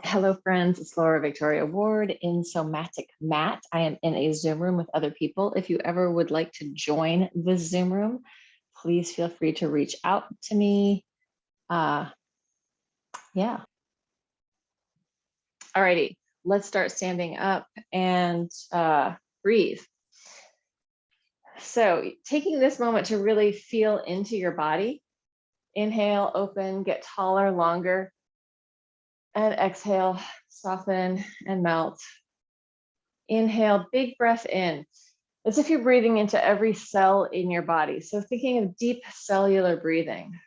Hello, friends. It's Laura Victoria Ward in SoMATic Mat. I am in a Zoom room with other people. If you ever would like to join the Zoom room, please feel free to reach out to me. Yeah. Alrighty, let's start standing up and breathe. So taking this moment to really feel into your body. Inhale, open, get taller, longer. And exhale, soften and melt. Inhale, big breath in, as if you're breathing into every cell in your body. So thinking of deep cellular breathing.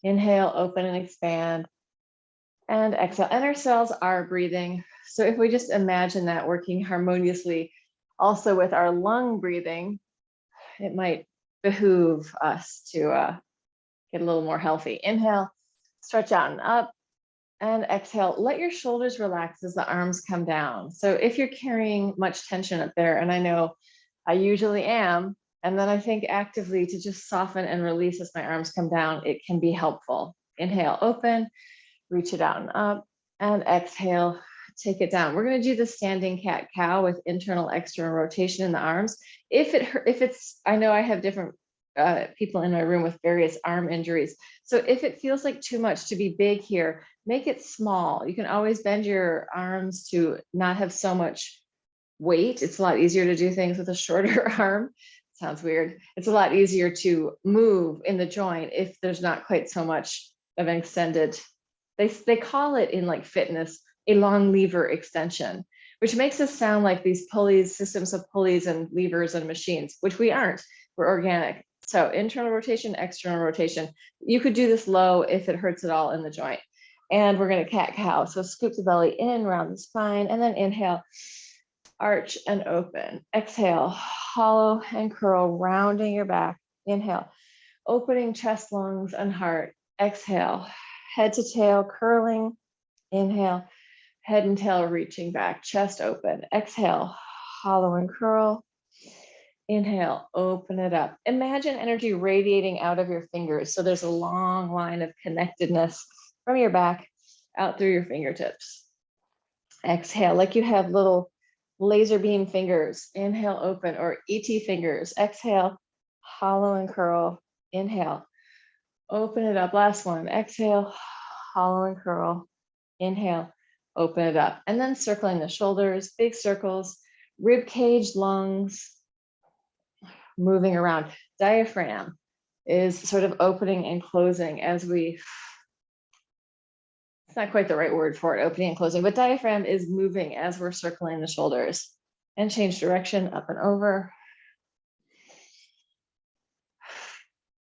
Inhale, open and expand, and exhale. And our cells are breathing. So if we just imagine that working harmoniously also with our lung breathing, it might behoove us to get a little more healthy. Inhale, stretch out and up. And exhale, let your shoulders relax as the arms come down. So if you're carrying much tension up there, and I know I usually am, and then I think actively to just soften and release as my arms come down, it can be helpful. Inhale, open, reach it out and up, and exhale, take it down. We're going to do the standing cat cow with internal external rotation in the arms. If it's, I know I have different people in my room with various arm injuries. So if it feels like too much to be big here, make it small. You can always bend your arms to not have so much weight. It's a lot easier to do things with a shorter arm. Sounds weird. It's a lot easier to move in the joint if there's not quite so much of an extended, they call it in like fitness, a long lever extension, which makes us sound like these pulleys, systems of pulleys and levers and machines, which we aren't. We're organic. So internal rotation, external rotation. You could do this low if it hurts at all in the joint. And we're going to cat cow. So scoop the belly in, round the spine, and then inhale, arch and open. Exhale, hollow and curl, rounding your back. Inhale, opening chest, lungs, and heart. Exhale, head to tail, curling. Inhale, head and tail reaching back, chest open. Exhale, hollow and curl. Inhale, open it up. Imagine energy radiating out of your fingers. So there's a long line of connectedness from your back out through your fingertips. Exhale, like you have little laser beam fingers. Inhale, open, or ET fingers. Exhale, hollow and curl. Inhale, open it up. Last one. Exhale, hollow and curl. Inhale, open it up. And then circling the shoulders, big circles, rib cage, lungs, moving around. Diaphragm is sort of opening and closing as we, it's not quite the right word for it, opening and closing, but diaphragm is moving as we're circling the shoulders. And change direction, up and over.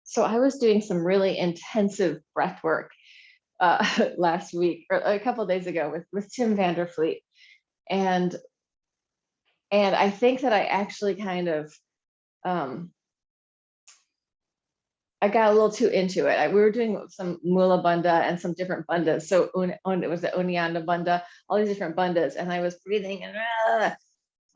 So I was doing some really intensive breath work last week, or a couple of days ago with Tim Vanderfleet. And I think that I actually kind of, I got a little too into it. We were doing some Mula Bandha and some different bandhas. So it was the Uddiyana Bandha, all these different bandhas, and I was breathing and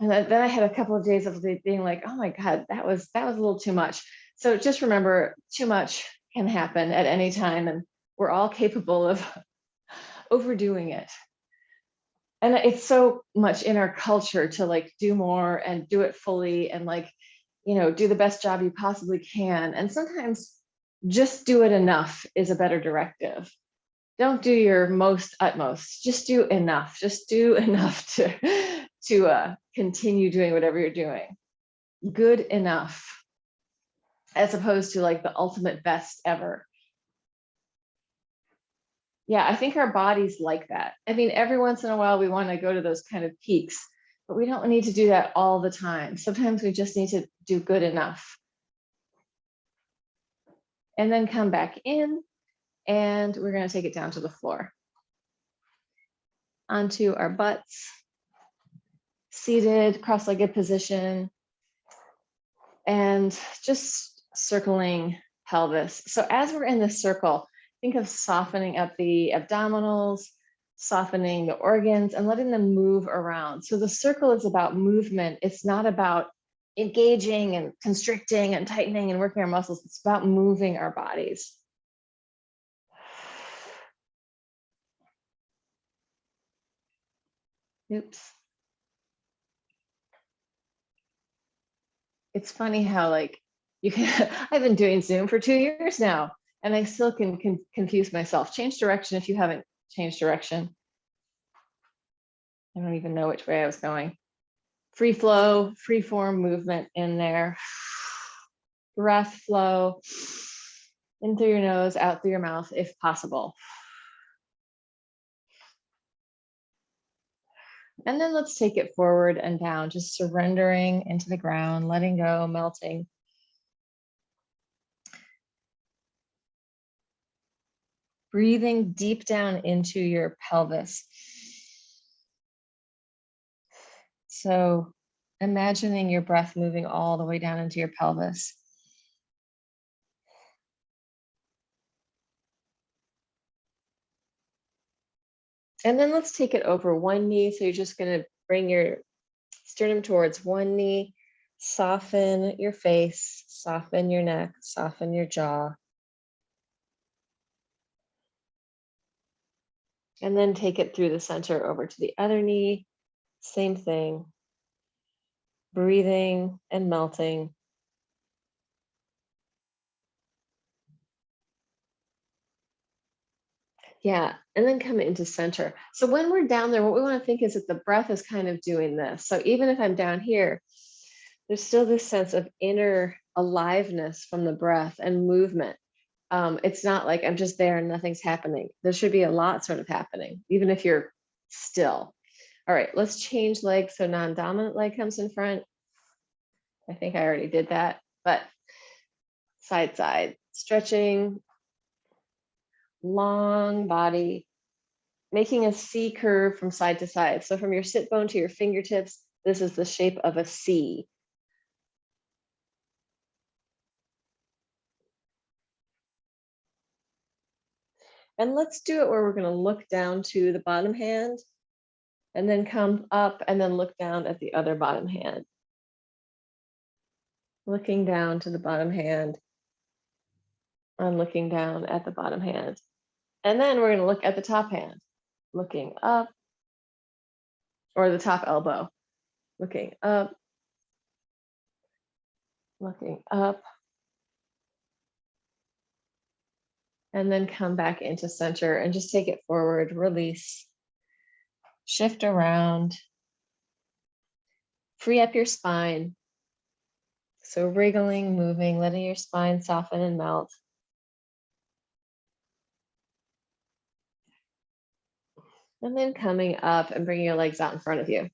then I had a couple of days of being like, oh my God, that was a little too much. So just remember, too much can happen at any time, and we're all capable of overdoing it. And it's so much in our culture to like do more and do it fully and like, you know, do the best job you possibly can. And sometimes just do it enough is a better directive. Don't do your most utmost, just do enough. Just do enough to continue doing whatever you're doing. Good enough, as opposed to like the ultimate best ever. Yeah, I think our bodies like that. I mean, every once in a while we want to go to those kind of peaks, but we don't need to do that all the time. Sometimes we just need to do good enough. And then come back in, and we're going to take it down to the floor. Onto our butts, seated, cross-legged position, and just circling pelvis. So as we're in this circle, think of softening up the abdominals, softening the organs, and letting them move around. So the circle is about movement. It's not about engaging and constricting and tightening and working our muscles. It's about moving our bodies. Oops. It's funny how like you can, I've been doing Zoom for 2 years now, and I still can confuse myself. Change direction if you haven't changed direction. I don't even know which way I was going. Free flow, free form movement in there. Breath flow in through your nose, out through your mouth, if possible. And then let's take it forward and down, just surrendering into the ground, letting go, melting. Breathing deep down into your pelvis. So imagining your breath moving all the way down into your pelvis. And then let's take it over one knee. So you're just going to bring your sternum towards one knee, soften your face, soften your neck, soften your jaw. And then take it through the center over to the other knee. Same thing. Breathing and melting. Yeah, and then come into center. So when we're down there, what we want to think is that the breath is kind of doing this. So even if I'm down here, there's still this sense of inner aliveness from the breath and movement. It's not like I'm just there and nothing's happening. There should be a lot sort of happening, even if you're still. All right, let's change legs. So non-dominant leg comes in front. I think I already did that, but side, side, stretching, long body, making a C curve from side to side. So from your sit bone to your fingertips, this is the shape of a C. And let's do it where we're going to look down to the bottom hand and then come up and then look down at the other bottom hand. Looking down to the bottom hand and looking down at the bottom hand. And then we're going to look at the top hand, looking up, or the top elbow, looking up, and then come back into center and just take it forward, release, shift around, free up your spine. So wriggling, moving, letting your spine soften and melt. And then coming up and bringing your legs out in front of you.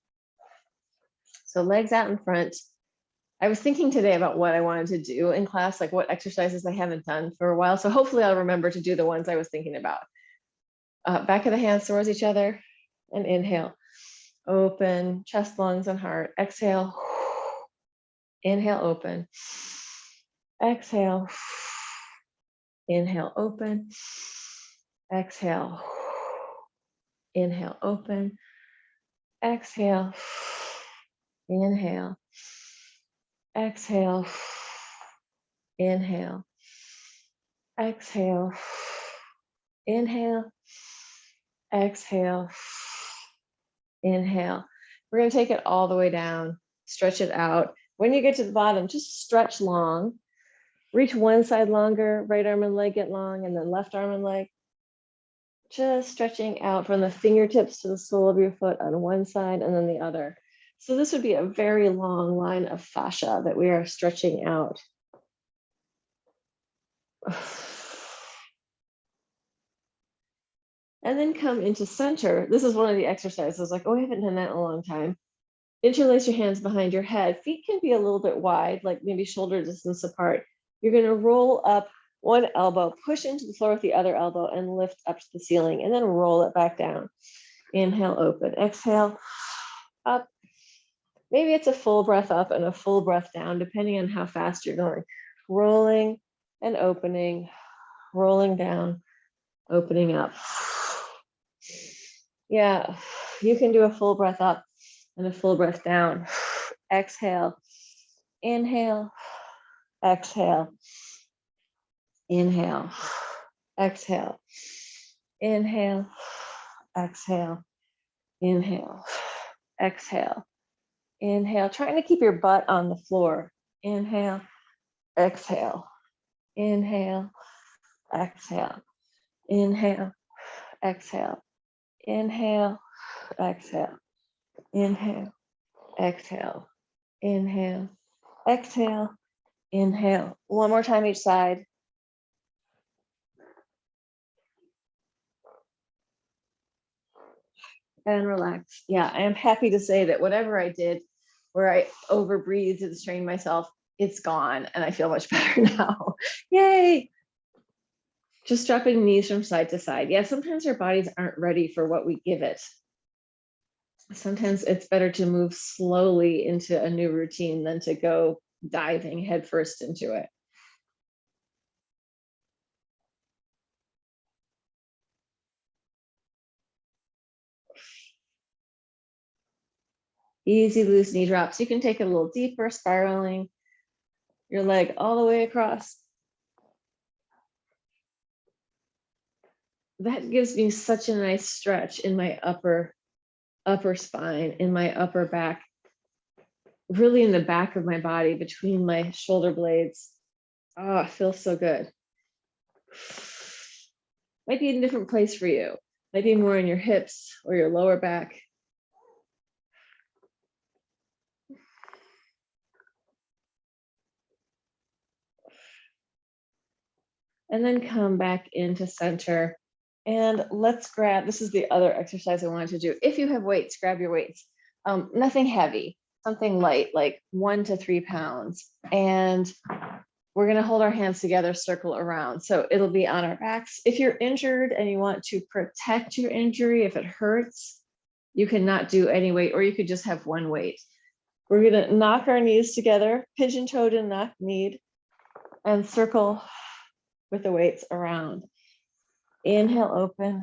So legs out in front. I was thinking today about what I wanted to do in class, like what exercises I haven't done for a while. So hopefully I'll remember to do the ones I was thinking about. Back of the hands towards each other and inhale. Open, chest, lungs, and heart. Exhale. Inhale, open. Exhale. Inhale, open. Exhale. Inhale, open. Exhale. Inhale. Exhale. Inhale. Exhale. Inhale. Exhale. Inhale. We're going to take it all the way down. Stretch it out. When you get to the bottom, just stretch long. Reach one side longer, right arm and leg get long, and then left arm and leg. Just stretching out from the fingertips to the sole of your foot on one side and then the other. So this would be a very long line of fascia that we are stretching out. And then come into center. This is one of the exercises, like, oh, I haven't done that in a long time. Interlace your hands behind your head. Feet can be a little bit wide, like maybe shoulder distance apart. You're going to roll up one elbow, push into the floor with the other elbow, and lift up to the ceiling, and then roll it back down. Inhale, open. Exhale, up. Maybe it's a full breath up and a full breath down, depending on how fast you're going. Rolling and opening, rolling down, opening up. Yeah, you can do a full breath up and a full breath down. Exhale, inhale, exhale, inhale, exhale, inhale, exhale, inhale, exhale, inhale, trying to keep your butt on the floor. Inhale, exhale, inhale, exhale, inhale, exhale, inhale, exhale, inhale, exhale, inhale, exhale, inhale. One more time each side. And relax. Yeah, I am happy to say that whatever I did where I overbreathed and strained myself, it's gone and I feel much better now. Yay. Just dropping knees from side to side. Yeah, sometimes our bodies aren't ready for what we give it. Sometimes it's better to move slowly into a new routine than to go diving headfirst into it. Easy loose knee drops. You can take it a little deeper, spiraling your leg all the way across. That gives me such a nice stretch in my upper spine, in my upper back, really in the back of my body, between my shoulder blades. Oh, it feels so good. Might be in a different place for you. Might be more in your hips or your lower back. And then come back into center. And let's grab, this is the other exercise I wanted to do. If you have weights, grab your weights. Nothing heavy, something light, like 1 to 3 pounds. And we're gonna hold our hands together, circle around. So it'll be on our backs. If you're injured and you want to protect your injury, if it hurts, you can not do any weight, or you could just have one weight. We're gonna knock our knees together, pigeon-toed and knock-kneed, and circle with the weights around. Inhale, open,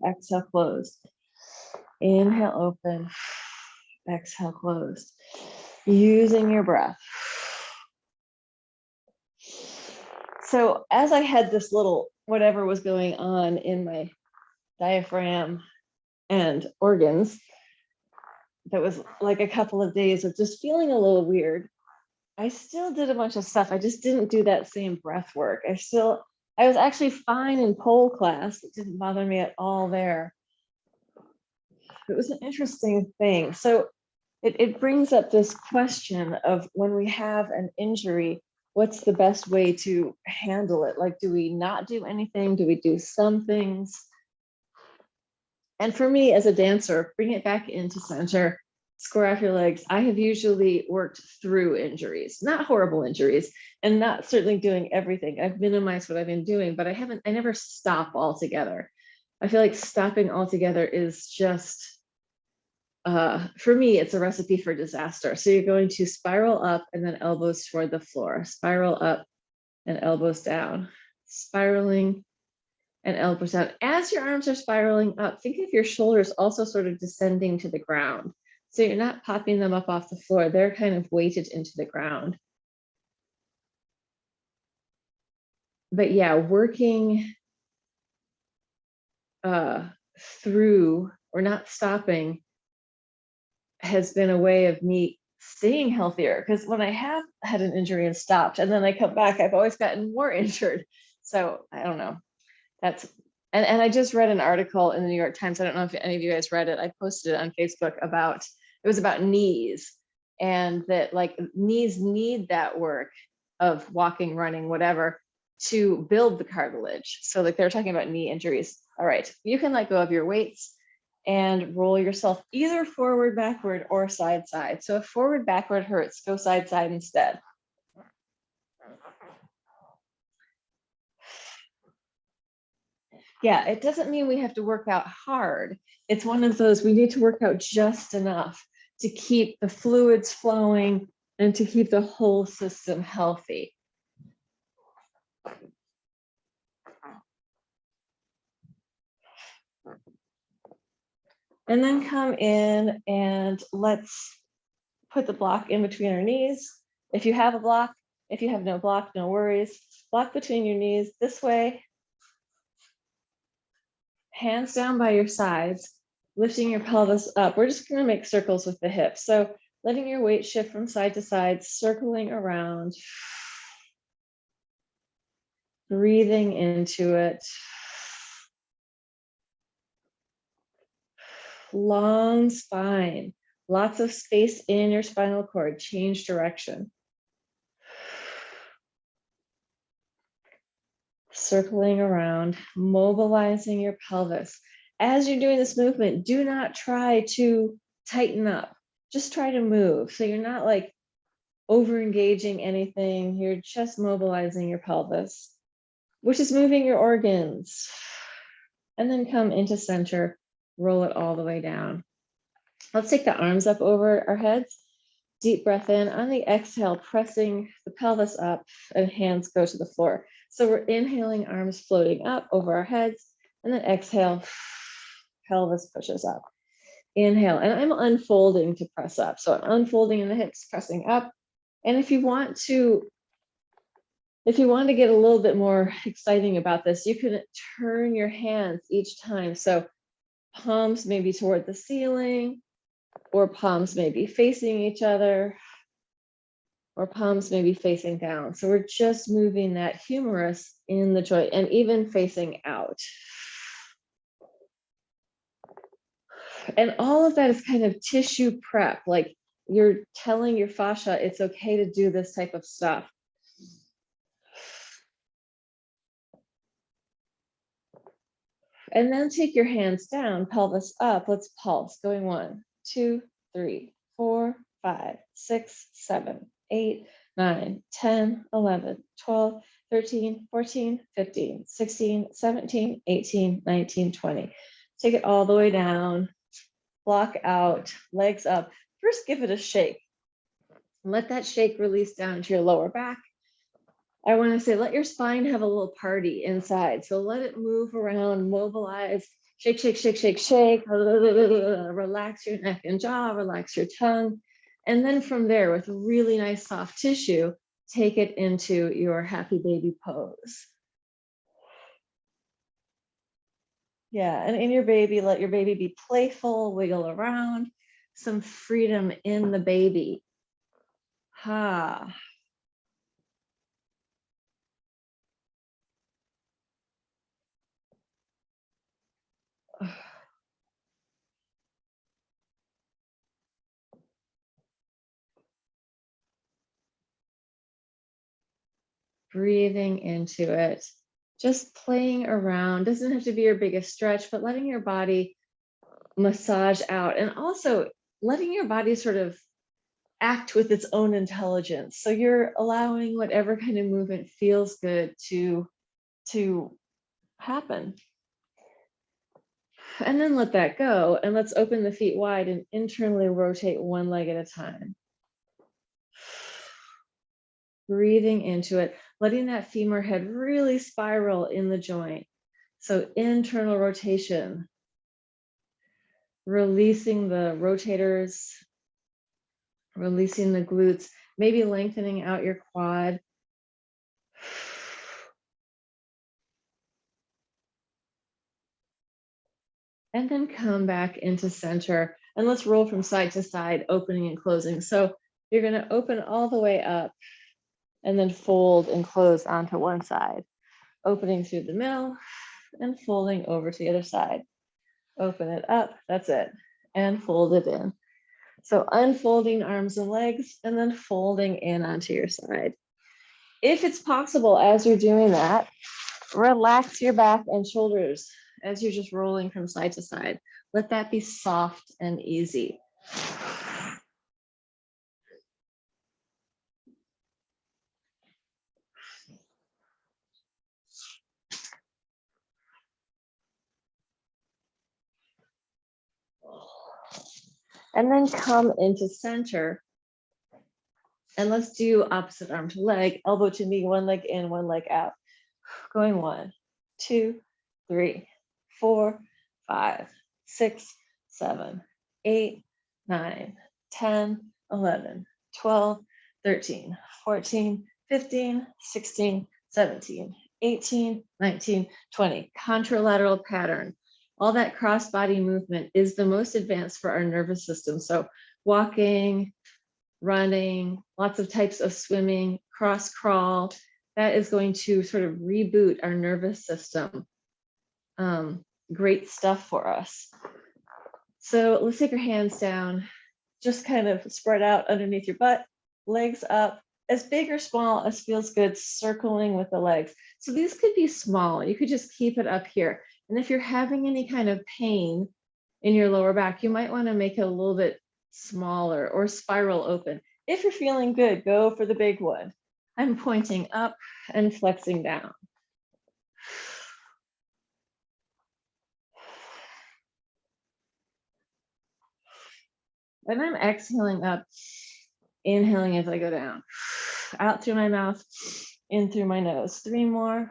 exhale, closed. Inhale, open, exhale, closed. Using your breath. So as I had this little, whatever was going on in my diaphragm and organs, that was like a couple of days of just feeling a little weird. I still did a bunch of stuff. I just didn't do that same breath work. I was actually fine in pole class. It didn't bother me at all there. It was an interesting thing. So it brings up this question of, when we have an injury, what's the best way to handle it? Like, do we not do anything? Do we do some things? And for me as a dancer, bring it back into center, square off your legs. I have usually worked through injuries, not horrible injuries, and not certainly doing everything. I've minimized what I've been doing, but I never stop altogether. I feel like stopping altogether is just, for me, it's a recipe for disaster. So you're going to spiral up and then elbows toward the floor, spiral up and elbows down, spiraling and elbows down. As your arms are spiraling up, think of your shoulders also sort of descending to the ground. So you're not popping them up off the floor. They're kind of weighted into the ground. But yeah, working through, or not stopping, has been a way of me staying healthier. Because when I have had an injury and stopped, and then I come back, I've always gotten more injured. So I don't know. And I just read an article in the New York Times. I don't know if any of you guys read it. I posted it on Facebook it was about knees, and that like knees need that work of walking, running, whatever, to build the cartilage. So like they're talking about knee injuries. All right, you can let go of your weights and roll yourself either forward, backward, or side, side. So if forward, backward hurts, go side, side instead. Yeah, it doesn't mean we have to work out hard. It's one of those, we need to work out just enough to keep the fluids flowing and to keep the whole system healthy. And then come in and let's put the block in between our knees. If you have a block, if you have no block, no worries. Block between your knees this way. Hands down by your sides. lifting your pelvis up. We're just going to make circles with the hips. So letting your weight shift from side to side, circling around, breathing into it. Long spine, lots of space in your spinal cord. Change direction. Circling around, mobilizing your pelvis. As you're doing this movement, do not try to tighten up. Just try to move. So you're not like over engaging anything. You're just mobilizing your pelvis, which is moving your organs. And then come into center, roll it all the way down. Let's take the arms up over our heads. Deep breath in. On the exhale, pressing the pelvis up and hands go to the floor. So we're inhaling, arms floating up over our heads, and then exhale, pelvis pushes up. Inhale, and I'm unfolding to press up. So I'm unfolding in the hips, pressing up. And if you want to get a little bit more exciting about this, you can turn your hands each time. So palms maybe toward the ceiling, or palms may be facing each other, or palms may be facing down. So we're just moving that humerus in the joint and even facing out. And all of that is kind of tissue prep, like you're telling your fascia it's okay to do this type of stuff. And then take your hands down, pelvis up. Let's pulse. Going 1, 2, 3, 4, 5, 6, 7, 8, 9, 10, 11, 12, 13, 14, 15, 16, 17, 18, 19, 20. Take it all the way down. Block out, legs up. First, give it a shake. Let that shake release down to your lower back. I want to say, let your spine have a little party inside. So let it move around, mobilize, shake, shake, shake, shake, shake. Relax your neck and jaw, relax your tongue. And then from there, with really nice soft tissue, take it into your happy baby pose. Yeah, and in your baby, let your baby be playful, wiggle around, some freedom in the baby. Ha. Breathing into it, just playing around. Doesn't have to be your biggest stretch, but letting your body massage out, and also letting your body sort of act with its own intelligence. So you're allowing whatever kind of movement feels good to happen. And then let that go, and let's open the feet wide and internally rotate one leg at a time. Breathing into it, letting that femur head really spiral in the joint. So internal rotation, releasing the rotators, releasing the glutes, maybe lengthening out your quad. And then come back into center. And let's roll from side to side, opening and closing. So you're going to open all the way up and then fold and close onto one side, opening through the middle and folding over to the other side. Open it up, that's it, and fold it in. So unfolding arms and legs and then folding in onto your side. If it's possible, as you're doing that, relax your back and shoulders as you're just rolling from side to side. Let that be soft and easy. And then come into center. And let's do opposite arm to leg, elbow to knee, one leg in, one leg out. Going 1, 2, 3, 4, 5, 6, 7, 8, 9, 10, 11, 12, 13, 14, 15, 16, 17, 18, 19, 20. Contralateral pattern. All that cross body movement is the most advanced for our nervous system. So walking, running, lots of types of swimming, cross crawl, that is going to sort of reboot our nervous system. Great stuff for us. So let's take our hands down, just kind of spread out underneath your butt, legs up, as big or small as feels good, circling with the legs. So these could be small. You could just keep it up here. And if you're having any kind of pain in your lower back, you might want to make it a little bit smaller or spiral open. If you're feeling good, go for the big one. I'm pointing up and flexing down. And I'm exhaling up, inhaling as I go down. Out through my mouth, in through my nose. 3 more.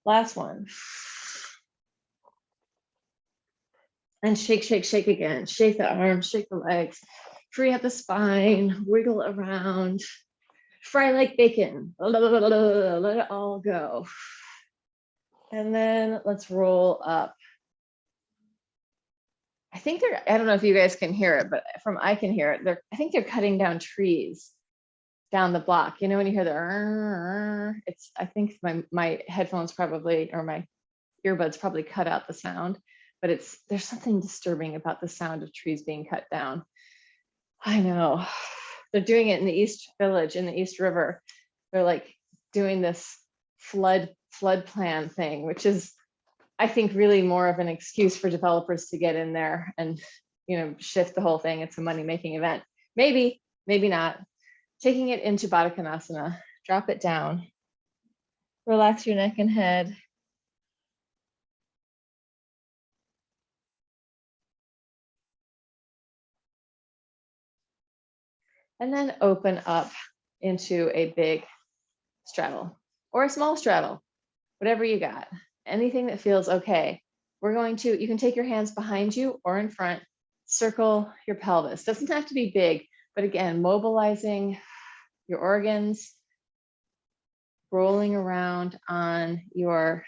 Last one. And shake, shake, shake again. Shake the arms, shake the legs. Free up the spine, wiggle around. Fry like bacon. Let it all go. And then let's roll up. I think I don't know if you guys can hear it, but I can hear it. I think they're cutting down trees down the block. You know, when you hear the, I think my headphones probably, or my earbuds probably cut out the sound, but there's something disturbing about the sound of trees being cut down. I know. They're doing it in the East Village, in the East River. They're like doing this flood plan thing, which is, I think, really more of an excuse for developers to get in there and, you know, shift the whole thing. It's a money-making event. Maybe, maybe not. Taking it into Baddha Konasana, drop it down. Relax your neck and head. And then open up into a big straddle or a small straddle, whatever you got, anything that feels okay. You can take your hands behind you or in front, circle your pelvis. Doesn't have to be big, but again, mobilizing your organs, rolling around on your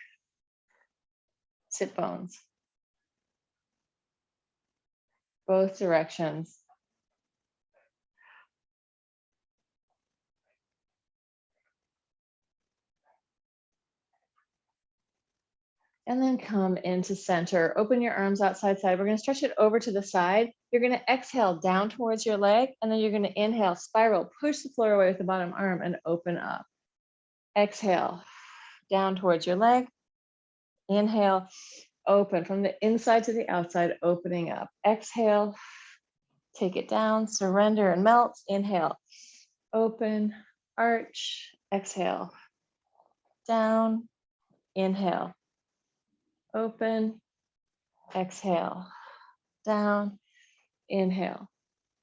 sit bones, both directions. And then come into center. Open your arms outside side. We're going to stretch it over to the side. You're going to exhale down towards your leg, and then you're going to inhale, spiral, push the floor away with the bottom arm and open up. Exhale, down towards your leg. Inhale, open from the inside to the outside, opening up. Exhale, take it down, surrender and melt. Inhale, open, arch. Exhale, down. Inhale, open, exhale, down, inhale,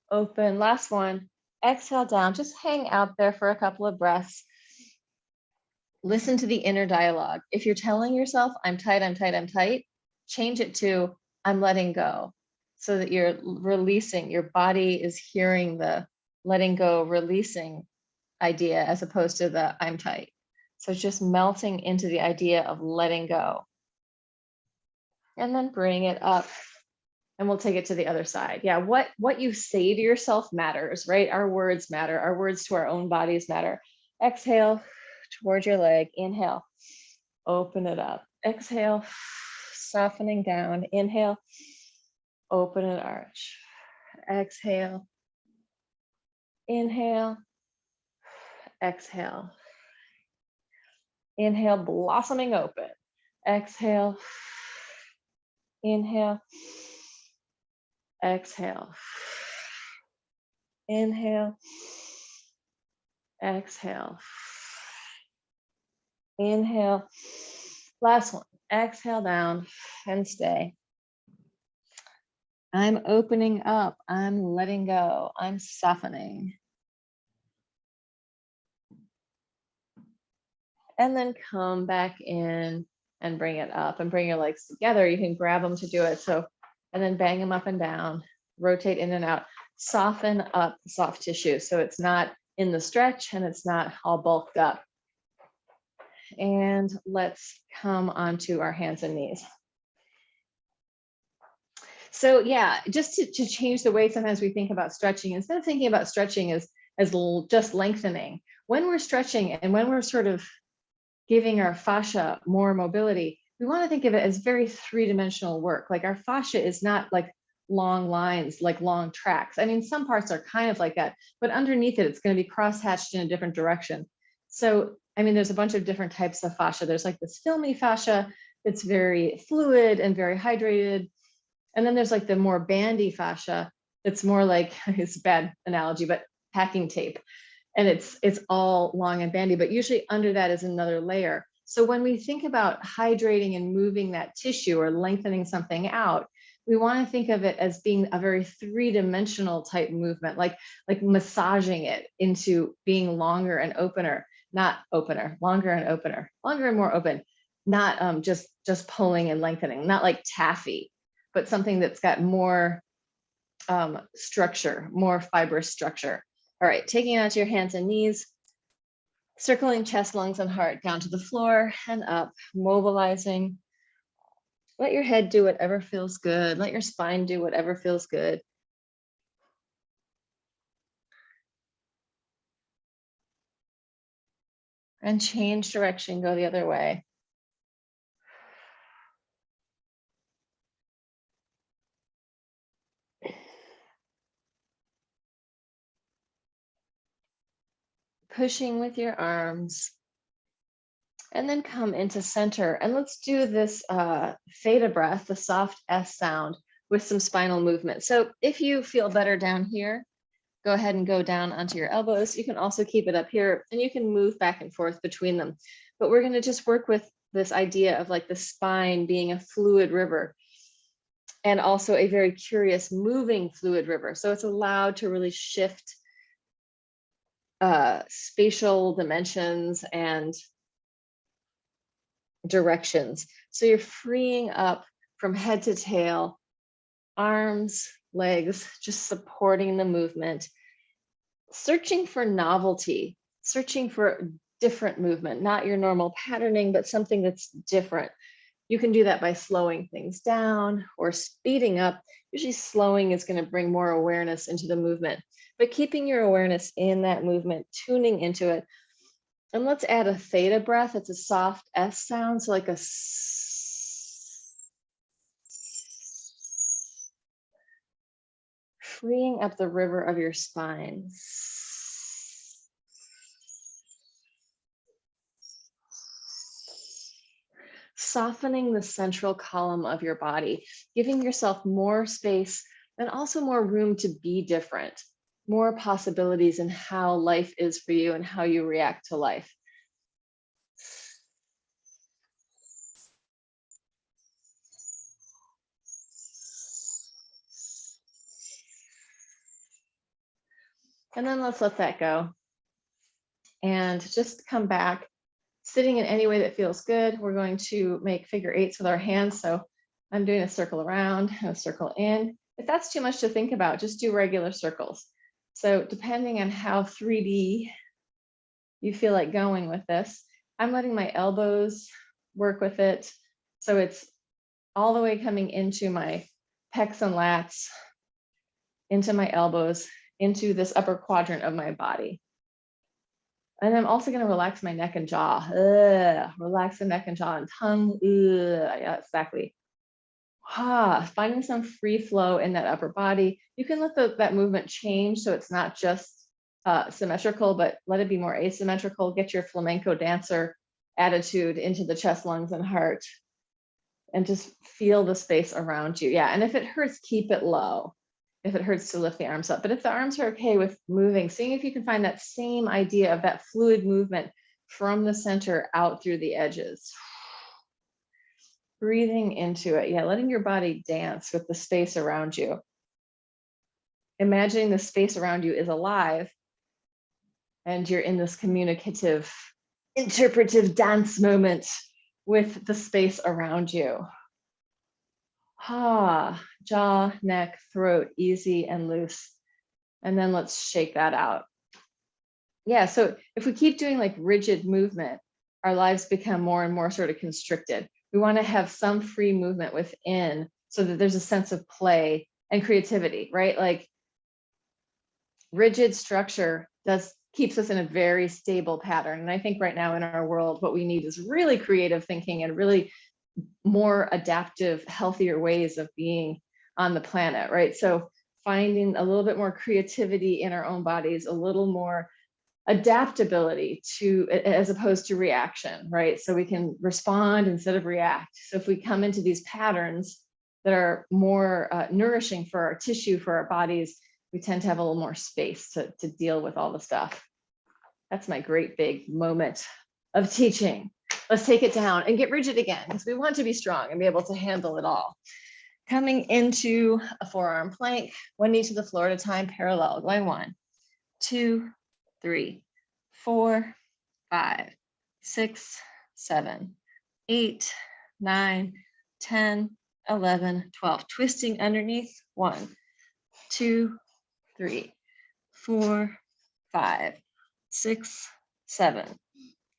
open. Last one, exhale down. Just hang out there for a couple of breaths. Listen to the inner dialogue. If you're telling yourself, I'm tight, I'm tight, I'm tight, change it to, I'm letting go, so that you're releasing. Your body is hearing the letting go, releasing idea as opposed to the I'm tight. So just melting into the idea of letting go. And then bring it up, and we'll take it to the other side. Yeah, what you say to yourself matters, right? Our words matter. Our words to our own bodies matter. Exhale towards your leg. Inhale, open it up. Exhale, softening down. Inhale, open and arch. Exhale, inhale, exhale. Inhale, blossoming open. Exhale, inhale, exhale, inhale, exhale, inhale. Last one, exhale down and stay. I'm opening up, I'm letting go, I'm softening. And then come back in and bring it up and bring your legs together. You can grab them to do it. So, and then bang them up and down, rotate in and out, soften up the soft tissue so it's not in the stretch and it's not all bulked up. and let's come onto our hands and knees. So yeah, just to change the way sometimes we think about stretching, instead of thinking about stretching as just lengthening, when we're stretching and when we're sort of giving our fascia more mobility, we want to think of it as very three-dimensional work. Like our fascia is not like long lines, like long tracks. I mean, some parts are kind of like that, but underneath it, it's going to be cross-hatched in a different direction. So, I mean, there's a bunch of different types of fascia. There's like this filmy fascia that's very fluid and very hydrated. And then there's like the more bandy fascia that's more like, it's a bad analogy, but packing tape. And it's all long and bandy, but usually under that is another layer. So when we think about hydrating and moving that tissue or lengthening something out, we want to think of it as being a very three-dimensional type movement, like massaging it into being longer and opener, not opener, longer and opener, longer and more open, not just pulling and lengthening, not like taffy, but something that's got more structure, more fibrous structure. All right, taking it onto your hands and knees, circling chest, lungs, and heart down to the floor and up, mobilizing. Let your head do whatever feels good. Let your spine do whatever feels good. And change direction, go the other way. Pushing with your arms. And then come into center. And let's do this theta breath, the soft S sound with some spinal movement. So if you feel better down here, go ahead and go down onto your elbows. You can also keep it up here and you can move back and forth between them. But we're going to just work with this idea of like the spine being a fluid river and also a very curious moving fluid river. So it's allowed to really shift spatial dimensions and directions. So you're freeing up from head to tail, arms, legs, just supporting the movement, searching for novelty, searching for different movement, not your normal patterning, but something that's different. You can do that by slowing things down or speeding up. Usually slowing is going to bring more awareness into the movement, but keeping your awareness in that movement, tuning into it. And let's add a theta breath. It's a soft S sound, so like a freeing up the river of your spine. Softening the central column of your body, giving yourself more space and also more room to be different, more possibilities in how life is for you and how you react to life. And then let's let that go. And just come back, sitting in any way that feels good. We're going to make figure eights with our hands. So I'm doing a circle around and a circle in. If that's too much to think about, just do regular circles. So depending on how 3D you feel like going with this, I'm letting my elbows work with it. So it's all the way coming into my pecs and lats, into my elbows, into this upper quadrant of my body. And I'm also going to relax my neck and jaw. Relax the neck and jaw and tongue. Yeah, exactly. Finding some free flow in that upper body. You can let that movement change so it's not just symmetrical, but let it be more asymmetrical. Get your flamenco dancer attitude into the chest, lungs, and heart. And just feel the space around you. Yeah, and if it hurts, keep it low. If it hurts to lift the arms up. But if the arms are okay with moving, seeing if you can find that same idea of that fluid movement from the center out through the edges. Breathing into it. Yeah, letting your body dance with the space around you. Imagining the space around you is alive and you're in this communicative, interpretive dance moment with the space around you. Jaw, neck, throat, easy and loose. And then let's shake that out. Yeah, so if we keep doing like rigid movement, our lives become more and more sort of constricted. We want to have some free movement within so that there's a sense of play and creativity, right? Like rigid structure keeps us in a very stable pattern. And I think right now in our world, what we need is really creative thinking and really more adaptive, healthier ways of being on the planet, right? So finding a little bit more creativity in our own bodies, a little more adaptability to, as opposed to reaction, right? So we can respond instead of react. So if we come into these patterns that are more nourishing for our tissue, for our bodies, we tend to have a little more space to deal with all the stuff. That's my great big moment of teaching. Let's take it down and get rigid again, because we want to be strong and be able to handle it all. Coming into a forearm plank, one knee to the floor at a time, parallel, going 1, 2, 3, 4, 5, 6, 7, 8, 9, 10, 11, 12. Twisting underneath. 1, 2, 3, 4, 5, 6, 7,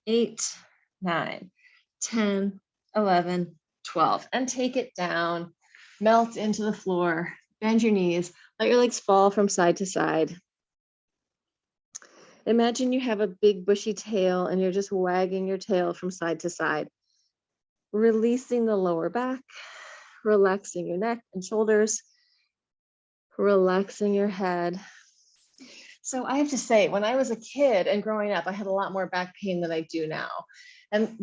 8, 9, 10, 11, 12. And take it down, melt into the floor, bend your knees, let your legs fall from side to side. Imagine you have a big bushy tail and you're just wagging your tail from side to side, releasing the lower back, relaxing your neck and shoulders, relaxing your head. So I have to say, when I was a kid and growing up, I had a lot more back pain than I do now. And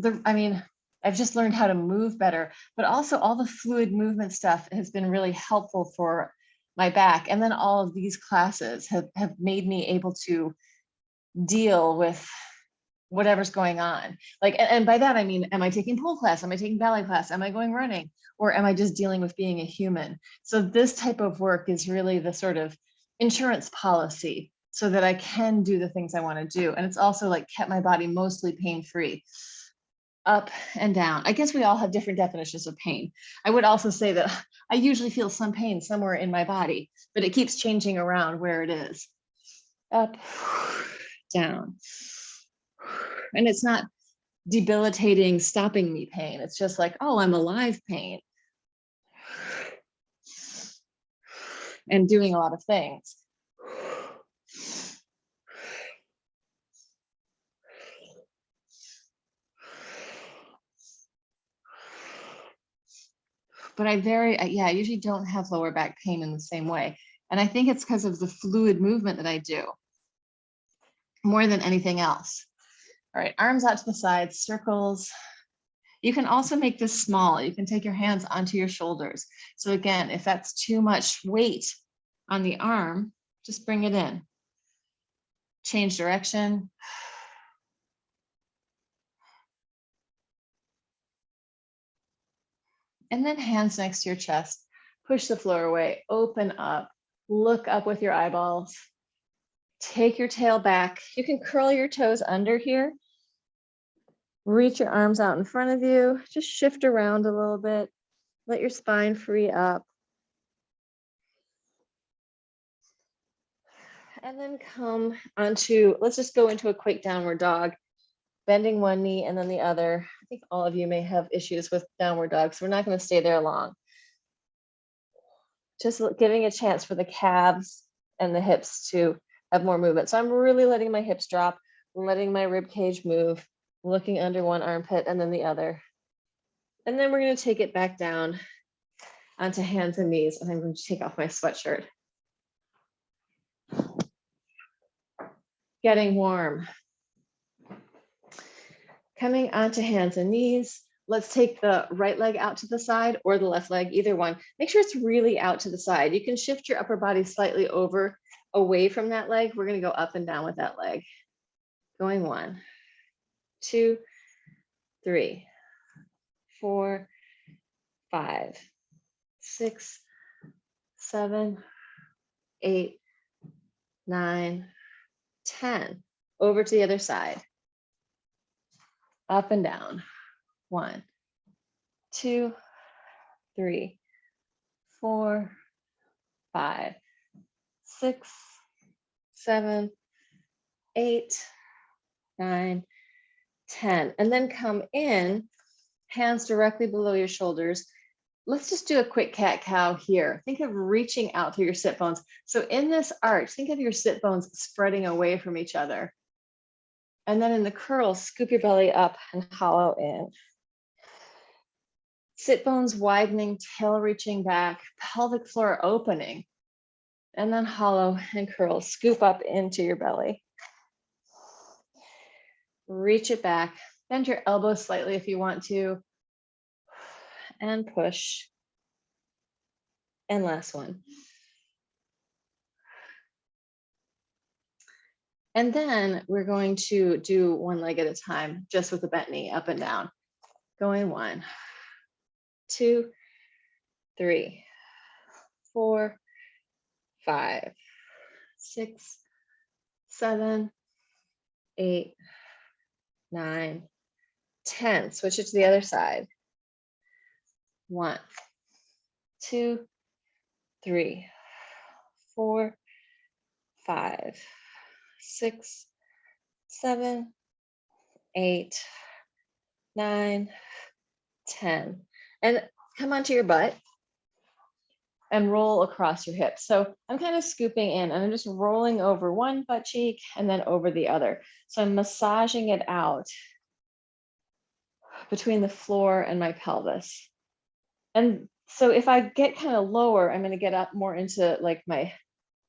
I've just learned how to move better, but also all the fluid movement stuff has been really helpful for my back. And then all of these classes have made me able to deal with whatever's going on. Like, and by that, I mean, am I taking pole class? Am I taking ballet class? Am I going running? Or am I just dealing with being a human? So this type of work is really the sort of insurance policy so that I can do the things I want to do. And it's also like kept my body mostly pain-free, up and down. I guess we all have different definitions of pain. I would also say that I usually feel some pain somewhere in my body, but it keeps changing around where it is. Up, down. And it's not debilitating, stopping me pain. It's just like, oh, I'm alive pain. And doing a lot of things. But I usually don't have lower back pain in the same way. And I think it's because of the fluid movement that I do more than anything else. All right, arms out to the sides, circles. You can also make this small. You can take your hands onto your shoulders. So again, if that's too much weight on the arm, just bring it in. Change direction. And then hands next to your chest. Push the floor away, open up, look up with your eyeballs. Take your tail back. You can curl your toes under here. Reach your arms out in front of you. Just shift around a little bit. Let your spine free up. And then come onto, let's just go into a quick downward dog, bending one knee and then the other. I think all of you may have issues with downward dog, so we're not going to stay there long. Just giving a chance for the calves and the hips to have more movement. So I'm really letting my hips drop, letting my rib cage move, looking under one armpit and then the other. And then we're going to take it back down onto hands and knees. And I'm going to take off my sweatshirt. Getting warm. Coming onto hands and knees. Let's take the right leg out to the side or the left leg, either one. Make sure it's really out to the side. You can shift your upper body slightly over, away from that leg. We're going to go up and down with that leg. Going 1, 2, 3, 4, 5, 6, 7, 8, 9, 10. Over to the other side. Up and down. 1, 2, 3, 4, 5, 6, 7, 8, 9, 10. And then come in, hands directly below your shoulders. Let's just do a quick cat-cow here. Think of reaching out through your sit bones. So in this arch, think of your sit bones spreading away from each other. And then in the curl, scoop your belly up and hollow in. Sit bones widening, tail reaching back, pelvic floor opening. And then hollow and curl, scoop up into your belly. Reach it back, bend your elbows slightly if you want to, and push. And last one. And then we're going to do one leg at a time, just with the bent knee, up and down. Going 1, 2, 3, 4, 5, 6, 7, 8, 9, 10. Switch it to the other side. 1, 2, 3, 4, 5, 6, 7, 8, 9, 10. And come onto your butt and roll across your hips. So I'm kind of scooping in and I'm just rolling over one butt cheek and then over the other. So I'm massaging it out between the floor and my pelvis. And so if I get kind of lower, I'm going to get up more into like my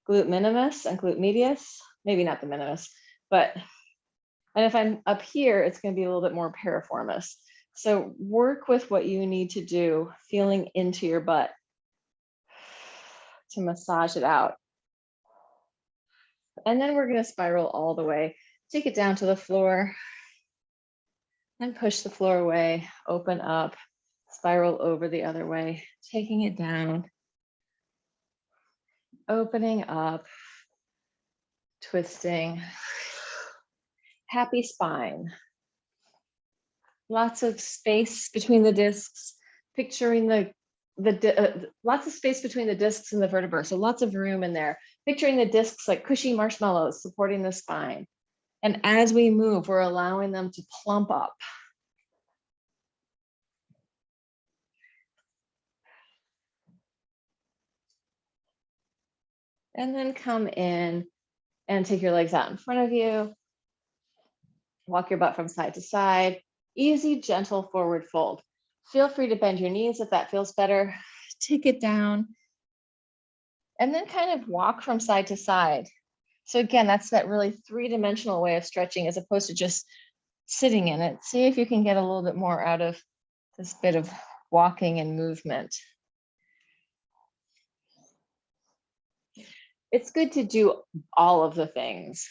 glute minimus and glute medius, maybe not the minimus, but, and if I'm up here, it's going to be a little bit more piriformis. So work with what you need to do, feeling into your butt to massage it out. And then we're going to spiral all the way, take it down to the floor and push the floor away, open up, spiral over the other way, taking it down, opening up, twisting, happy spine. Lots of space between the discs, picturing lots of space between the discs and the vertebrae. So lots of room in there, picturing the discs like cushy marshmallows supporting the spine. And as we move, we're allowing them to plump up. And then come in and take your legs out in front of you. Walk your butt from side to side. Easy, gentle forward fold. Feel free to bend your knees if that feels better. Take it down. And then kind of walk from side to side. So again, that's that really three-dimensional way of stretching as opposed to just sitting in it. See if you can get a little bit more out of this bit of walking and movement. It's good to do all of the things.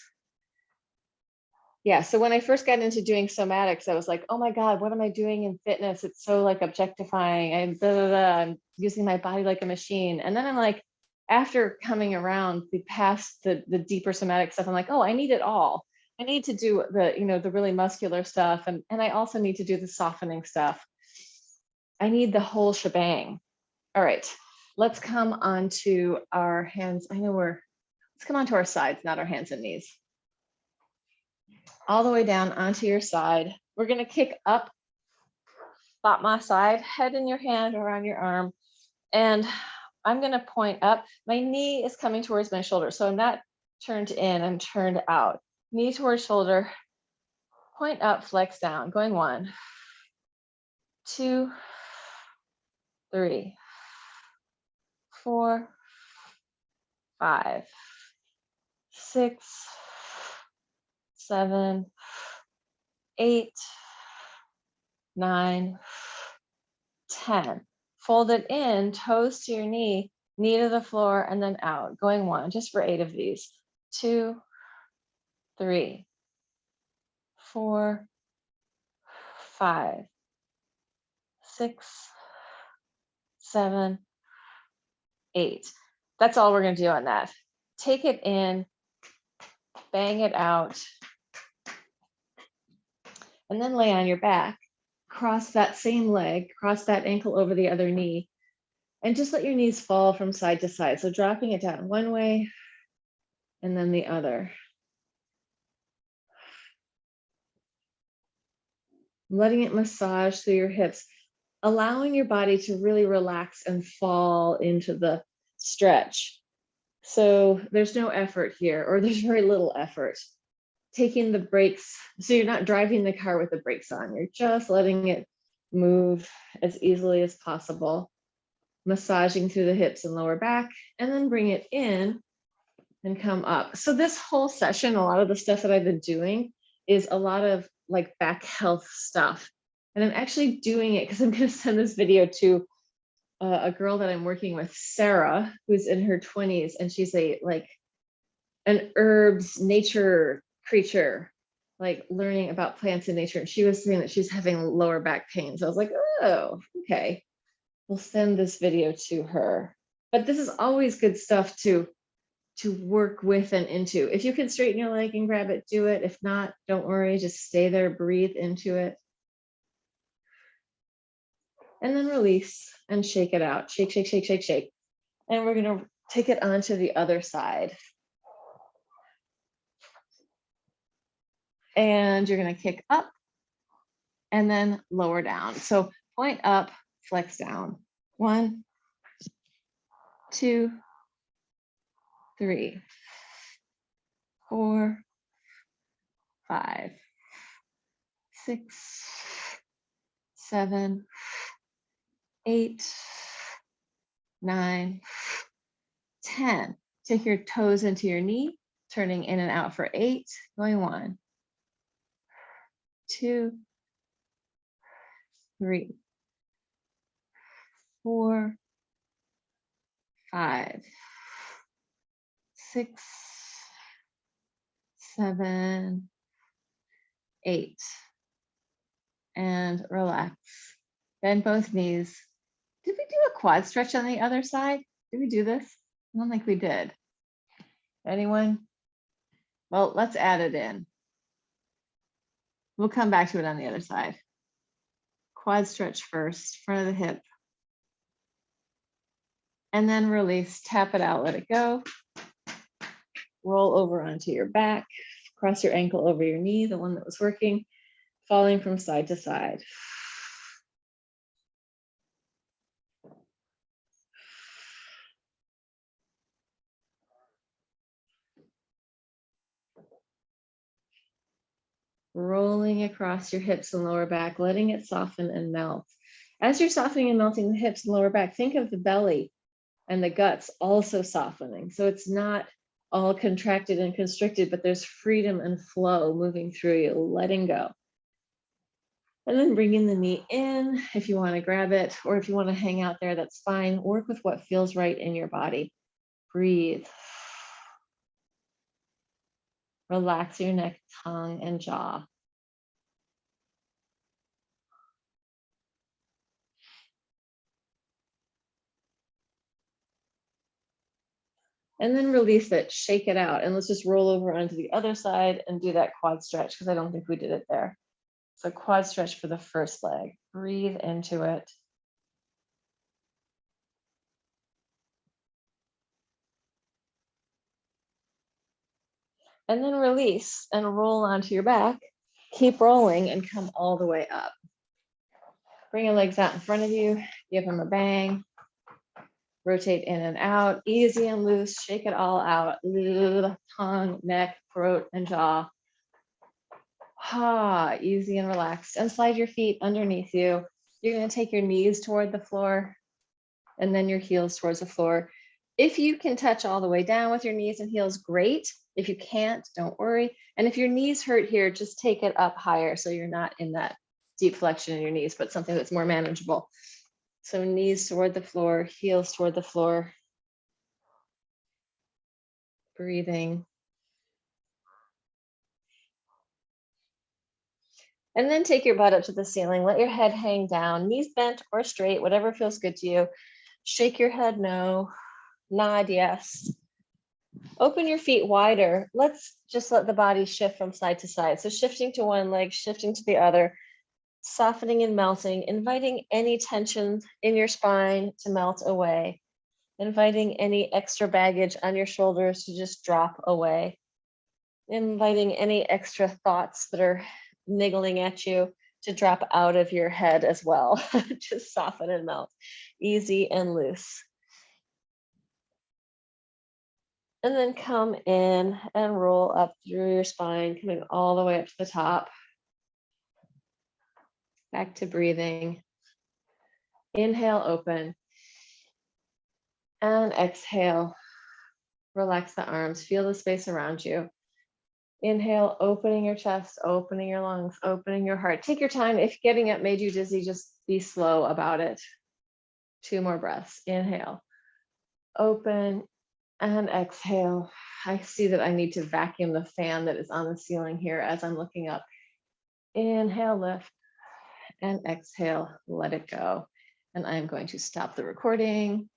Yeah, so when I first got into doing somatics, I was like, oh my God, what am I doing in fitness? It's so like objectifying. I'm using my body like a machine. And then I'm like, after coming around past the deeper somatic stuff, I'm like, oh, I need it all. I need to do the really muscular stuff. And I also need to do the softening stuff. I need the whole shebang. All right, let's come onto our hands. Let's come onto our sides, not our hands and knees. All the way down onto your side. We're going to kick up, my side, head in your hand or on your arm. And I'm going to point up. My knee is coming towards my shoulder. So I'm not turned in, I'm turned out. Knee towards shoulder, point up, flex down. Going 1, 2, 3, 4, 5, 6, 7, 8, 9, 10. Fold it in, toes to your knee to the floor, and then out. Going 1, just for 8 of these. 2, 3, 4, 5, 6, 7, 8. That's all we're going to do on that. Take it in, bang it out, and then lay on your back. Cross that same leg, cross that ankle over the other knee, and just let your knees fall from side to side. So dropping it down one way and then the other. letting it massage through your hips, allowing your body to really relax and fall into the stretch. So there's no effort here, or there's very little effort. Taking the brakes, so you're not driving the car with the brakes on, you're just letting it move as easily as possible, massaging through the hips and lower back, and then bring it in and come up. So this whole session, a lot of the stuff that I've been doing is a lot of like back health stuff. And I'm actually doing it because I'm going to send this video to a girl that I'm working with, Sarah, who's in her 20s, and she's an herbs nature creature, like learning about plants and nature. And she was saying that she's having lower back pain. So I was like, oh, okay, we'll send this video to her. But this is always good stuff to work with and into. If you can straighten your leg and grab it, do it. If not, don't worry, just stay there, breathe into it. And then release and shake it out. Shake, shake, shake, shake, shake. And we're gonna take it onto the other side. And you're gonna kick up and then lower down. So point up, flex down. 1, 2, 3, 4, 5, 6, 7, 8, 9, 10. Take your toes into your knee, turning in and out for 8, going 1, 2, 3, 4, 5, 6, 7, 8, and relax. Bend both knees. Did we do a quad stretch on the other side? Did we do this? I don't think we did. Anyone? Well, let's add it in. We'll come back to it on the other side. Quad stretch first, front of the hip. And then release, tap it out, let it go. Roll over onto your back, cross your ankle over your knee, the one that was working, falling from side to side. Rolling across your hips and lower back, letting it soften and melt. As you're softening and melting the hips and lower back, think of the belly and the guts also softening. So it's not all contracted and constricted, but there's freedom and flow moving through you, letting go. And then bringing the knee in if you want to grab it, or if you want to hang out there, that's fine. Work with what feels right in your body. Breathe. Relax your neck, tongue, and jaw. And then release it, shake it out. And let's just roll over onto the other side and do that quad stretch, because I don't think we did it there. So quad stretch for the first leg. Breathe into it. And then release and roll onto your back. Keep rolling and come all the way up. Bring your legs out in front of you. Give them a bang. Rotate in and out, easy and loose, shake it all out. Tongue, neck, throat, and jaw. Easy and relaxed. And slide your feet underneath you. You're going to take your knees toward the floor and then your heels towards the floor. If you can touch all the way down with your knees and heels, great. If you can't, don't worry. And if your knees hurt here, just take it up higher so you're not in that deep flexion in your knees, but something that's more manageable. So knees toward the floor, heels toward the floor. Breathing. And then take your butt up to the ceiling. Let your head hang down, knees bent or straight, whatever feels good to you. Shake your head no, nod yes. Open your feet wider. Let's just let the body shift from side to side. So shifting to one leg, shifting to the other, softening and melting, inviting any tension in your spine to melt away, inviting any extra baggage on your shoulders to just drop away, inviting any extra thoughts that are niggling at you to drop out of your head as well. Just soften and melt, easy and loose. And then come in and roll up through your spine, coming all the way up to the top. Back to breathing. Inhale, open. And exhale, relax the arms, feel the space around you. Inhale, opening your chest, opening your lungs, opening your heart. Take your time. If getting up made you dizzy, just be slow about it. 2 more breaths. Inhale, open, and exhale. I see that I need to vacuum the fan that is on the ceiling here as I'm looking up. Inhale, lift, and exhale, let it go. And I'm going to stop the recording.